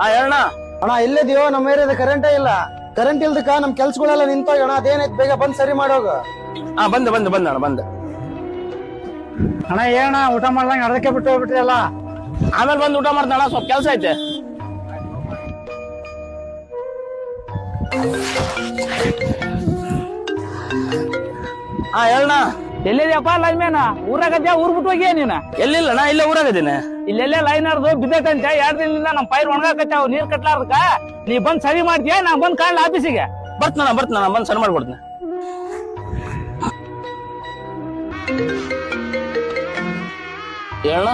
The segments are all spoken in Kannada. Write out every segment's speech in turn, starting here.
ಹೇಳಣ್ಣ. ಅಣ್ಣ ಇಲ್ಲಿದ್ಯೋ, ನಮ್ಮ ಏರಿಯಾದ ಕರೆಂಟೇ ಇಲ್ಲ. ಕರೆಂಟ್ ಇಲ್ದಕ್ಕ ನಮ್ ಕೆಲ್ಸಗಳೆಲ್ಲ ನಿಂತೋಗಣ. ಅದೇನೈತ್ ಬೇಗ ಬಂದ್ ಸರಿ ಮಾಡೋಗ. ಬಂದ ಅಣ್ಣ ಬಂದ. ಅಣ್ಣ ಏನಣ್ಣ ಊಟ ಮಾಡ್ದಂಗ ಅರ್ಧಕ್ಕೆ ಬಿಟ್ಟು ಹೋಗ್ಬಿಟ್ಟಿರಲ್ಲ. ಆಮೇಲೆ ಬಂದು ಊಟ ಮಾಡ್ತಾಣ, ಸ್ವಲ್ಪ ಕೆಲ್ಸ ಐತೆ. ಹೇಳಣ್ಣ. ಎಲ್ಲಿದ್ಯಪ್ಪ ಲೈನ್ಮೇನ? ಊರಾಗದ್ಯಾ? ಊರ್ ಬಿಟ್ಟು ಹೋಗ್ಯ ನೀನ? ಎಲ್ಲಿಲ್ಲ ನಾ ಇಲ್ಲೇ ಊರಾಗದೀನಿ. ಇಲ್ಲೆಲ್ಲೇ ಲೈನ್ ಹರ್ದು ಬಿದ್ದೈತಂತೆ. 2 ದಿನದಿಂದ ನಮ್ ಪೈರ್ ಒಣಗಾಕತ್ತಾವ ನೀರ್ ಕಟ್ಲಾರ್ದಕ್ಕ. ನೀ ಬಂದ್ ಸರಿ ಮಾಡ್ತೀಯ, ನಾ ಬಂದ್ ಕಾಣ್ಲ ಆಫೀಸಿಗೆ. ಬರ್ತಣ್ಣ ಬಂದ್ ಸರಿ ಮಾಡ್ಕೊಡ್ತೀನಿ. ಹೇಳಣ್ಣ.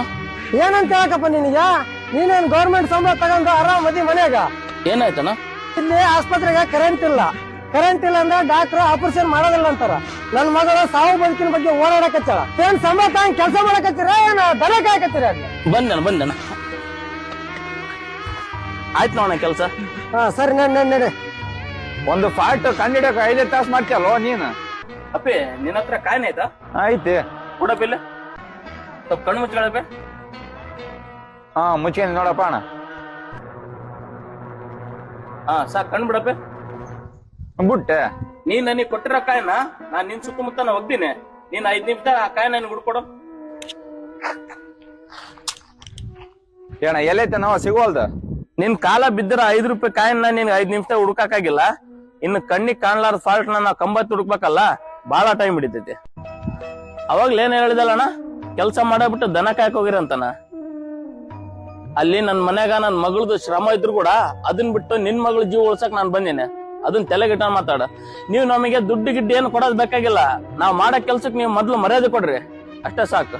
ಏನಂತ ಹೇಳಕಪ್ಪ ನಿನಗ? ನೀನೇನ್ ಗೌರ್ಮೆಂಟ್ ಸಂಬಳ ತಗೊಂಡು ಆರಾಮ್ ಮದಿ ಮನ್ಯಾಗ. ಏನಾಯ್ತಣ್ಣ? ಇಲ್ಲಿ ಆಸ್ಪತ್ರೆಗೆ ಕರೆಂಟ್ ಇಲ್ಲ ಅಂದ್ರೆ ಡಾಕ್ಟರ್ ಆಪರೇಷನ್ ಮಾಡೋದಿಲ್ಲ ಅಂತಾರ. ನನ್ ಮಗಳ ಸಾವು ಬದುಕಿನ ಬಗ್ಗೆ ಓಡಾಡಕತ್ತಾಳ. ಏನ್ ಸಂಬಳ ತಗೊಂಡ್ ಕೆಲಸ ಮಾಡಕತ್ತೀರ, ಏನ್ ದನ ಕಾಯಕತ್ತೀರ? ಬಂದಣ್ಣ ಆಯ್ತು ನೋಡಣ್ಣ ಕೆಲ್ಸ. ಸರಿ ನಡಿ. ಒಂದು ಫಾಲ್ಟ್ ಕಂಡಿಡಕ್ 5 ತಾಸು ಮಾಡ್ತೀಯಲ್ಲೋ ನೀನ್. ಅಪ್ಪಿ ನಿನ್ನ ಹತ್ರ ಕಾಯಿನ ಆಯ್ತಾ? ಐತಿ ಕೊಡಪ್ಪಿಲ್ಲ, ಸ್ವಲ್ಪ ಕಣ್ಣು ಮುಚ್ಕೊಳಪ್ಪೆ. ಮುಚ್ಕೊಂಡ್ ನೋಡಪ್ಪ ಅಣ್ಣ. ಸಾಕ್ ಕಣ್ಣು ಬಿಡಪ್ಪೆ. ಬಿಟ್ಟೆ ನೀನ್ ನನಗೆ ಕೊಟ್ಟಿರೋ ಕಾಯಿನ ನಾನ್ ನಿನ್ ಸುತ್ತಮುತ್ತ ಹೋಗ್ತೀನಿ. ನೀನ್ 5 ನಿಮಿಷ ಆ ಕಾಯಿ ನನ್ಗೆ ಹುಡ್ಕೊಡು. ಏನ ಎಲ್ಲೈತೆ ನಾವ ಸಿಗೋಲ್ದ? ನಿನ್ ಕಾಲ ಬಿದ್ದಿರ 5 ರೂಪಾಯಿ ಕಾಯಿನ ನಿನ್ 5 ನಿಮಿಷ ಹುಡುಕಾಗಿಲ್ಲ. ಇನ್ನು ಕಣ್ಣಿಗೆ ಕಾಣ್ಲಾರ ಫಾಲ್ಟ್ ನಾವು 90 ಹುಡುಕ್ಬೇಕಲ್ಲ, ಬಹಳ ಟೈಮ್ ಹಿಡಿತೈತಿ. ಅವಾಗ್ಲ ಏನ್ ಹೇಳಿದಲ್ಲಣ್ಣ, ಕೆಲ್ಸ ಮಾಡಬಿಟ್ಟು ದನ ಕಾಯಕ್ ಹೋಗಿರಂತಾನ. ಅಲ್ಲಿ ನನ್ ಮನ್ಯಾಗ ನನ್ ಮಗಳದು ಶ್ರಮ ಇದ್ರು ಕೂಡ ಅದನ್ ಬಿಟ್ಟು ನಿನ್ ಮಗಳ ಜೀವ ಉಳ್ಸಕ್ ನಾನ್ ಬಂದೇನೆ. ಅದನ್ನ ತಲೆಗಿಟ್ಟ ಮಾತಾಡ. ನೀವು ನಮಗೆ ದುಡ್ಡು ಗಿಡ್ಡು ಏನು ಕೊಡೋದ್ ಬೇಕಾಗಿಲ್ಲ. ನಾವ್ ಮಾಡೋ ಕೆಲ್ಸಕ್ ನೀವು ಮೊದ್ಲು ಮರ್ಯಾದೆ ಕೊಡ್ರಿ, ಅಷ್ಟೇ ಸಾಕು.